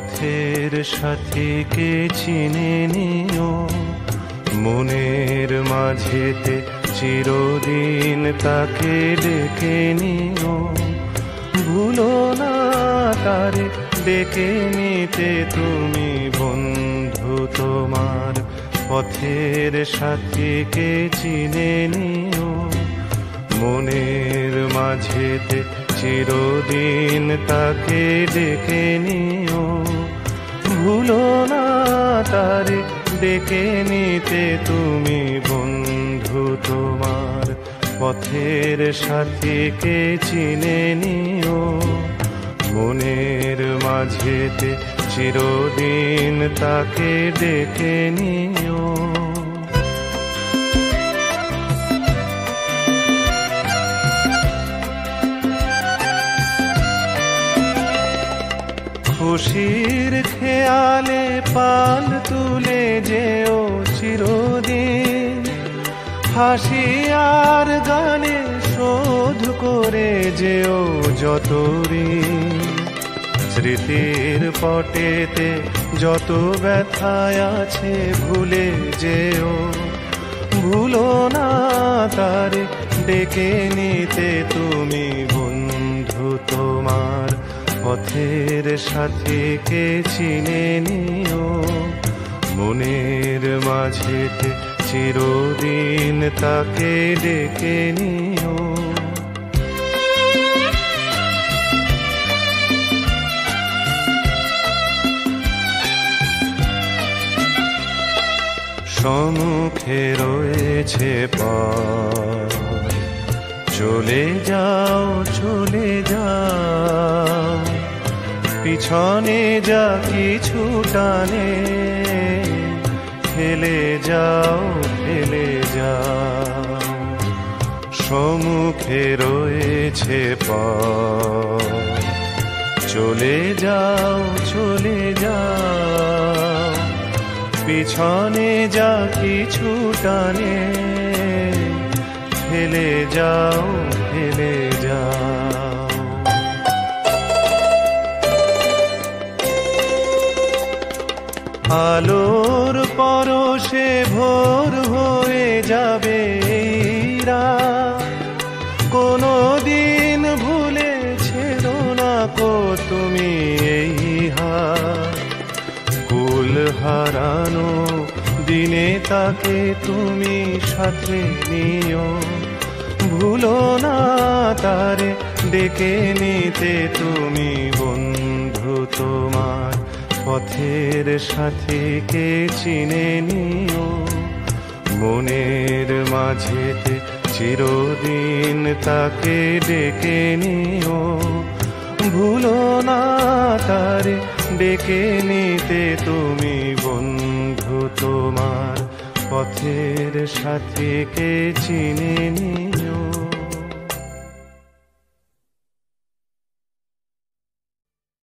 পথের সাথীকে চিনে নিও, মনের মাঝেতে চিরদিন তাকে ডেকে নিও। ভুলো না তারে ডেকে নিতে তুমি বন্ধু তোমার পথের সাথীকে চিনে নিও, মনের মাঝেতে চিরদিন তাকে ডেকে নিও। ভুলো না তারে ডেকে নিতে তুমি বন্ধু তোমার পথের সাথীকে চিনে নিও, মনের মাঝেতে চিরদিন তাকে ডেকে নিও। খুশির খেয়ালে পাল তুলে যেও চিরদিন, হাসি আর গানে শোধ করে যেও যত ঋণ। স্মৃতির পটেতে যত ব্যথায় আছে ভুলে যেও, ভুলো না তারে ডেকে নিতে তুমি বন্ধু তোমার পথের সাথীকে চিনে নিও, মনের মাঝেতে চিরদিন তাকে ডেকে নিও। সম্মুখে রয়েছে পথ, চলে যাও চলে যাও, পিছনে যা কিছু টানে ফেলে যাও ফেলে যাও। সম্মুখে রয়েছে পথ, চলে যাও চলে যাও, পিছনে যা কিছু টানে ফেলে যাও ফেলে যাও। আলোর পরশে ভোর হয়ে যাবে কোনো দিন ভুলেছিল না কো তুমি এই হাত। কুল হারানো দিনে তাকে তুমি সাথে নিও, ভুলো না তারে ডেকে নিতে তুমি বন্ধু তোমার পথের সাথীকে চিনে নিও, মনের মাঝেতে চিরদিন তাকে ডেকে নিও। ভুলো না তারে ডেকে নিতে তুমি বন্ধু তোমার পথের সাথীকে চিনে নিও।